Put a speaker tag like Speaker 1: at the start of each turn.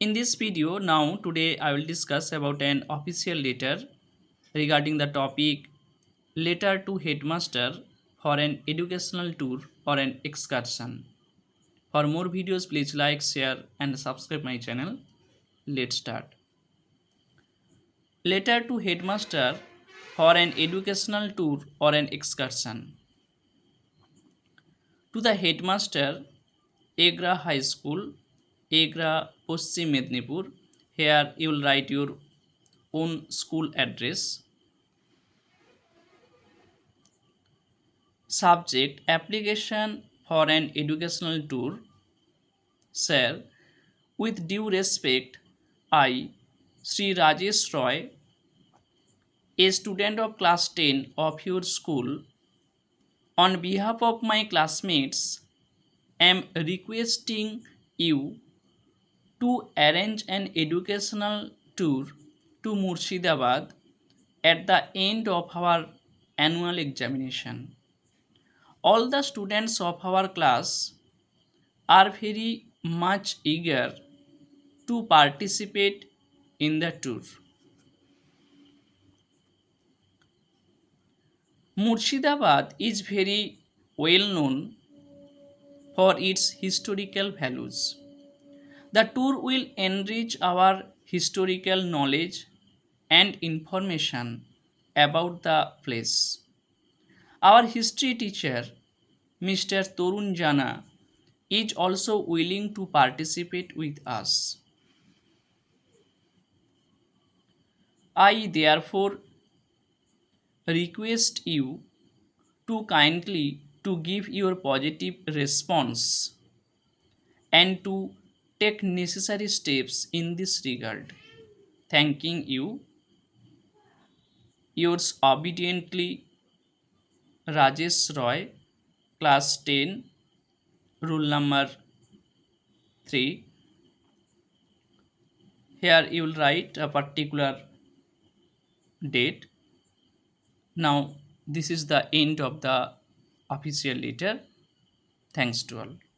Speaker 1: In this video, today I will discuss about an official letter regarding the topic letter to headmaster for an educational tour or an excursion. For more videos, please like, share, and subscribe my channel. Let's start. Letter to headmaster for an educational tour or an excursion. To the headmaster, Egra High School, Egra, Paschim Mednipur. Here you will write your own school address. Subject application for an educational tour. Sir, with due respect, I, Sri Rajesh Roy, a student of class 10 of your school, on behalf of my classmates, am requesting you to arrange an educational tour to Murshidabad at the end of our annual examination. All the students of our class are very much eager to participate in the tour. Murshidabad is very well known for its historical values. The tour will enrich our historical knowledge and information about the place. Our history teacher, Mr. Torun Jana, is also willing to participate with us. I therefore request you to kindly to give your positive response and to take necessary steps in this regard. Thanking you, yours obediently, Rajesh Roy, class 10, rule number 3. Here you will write a particular date. Now, this is the end of the official letter. Thanks to all.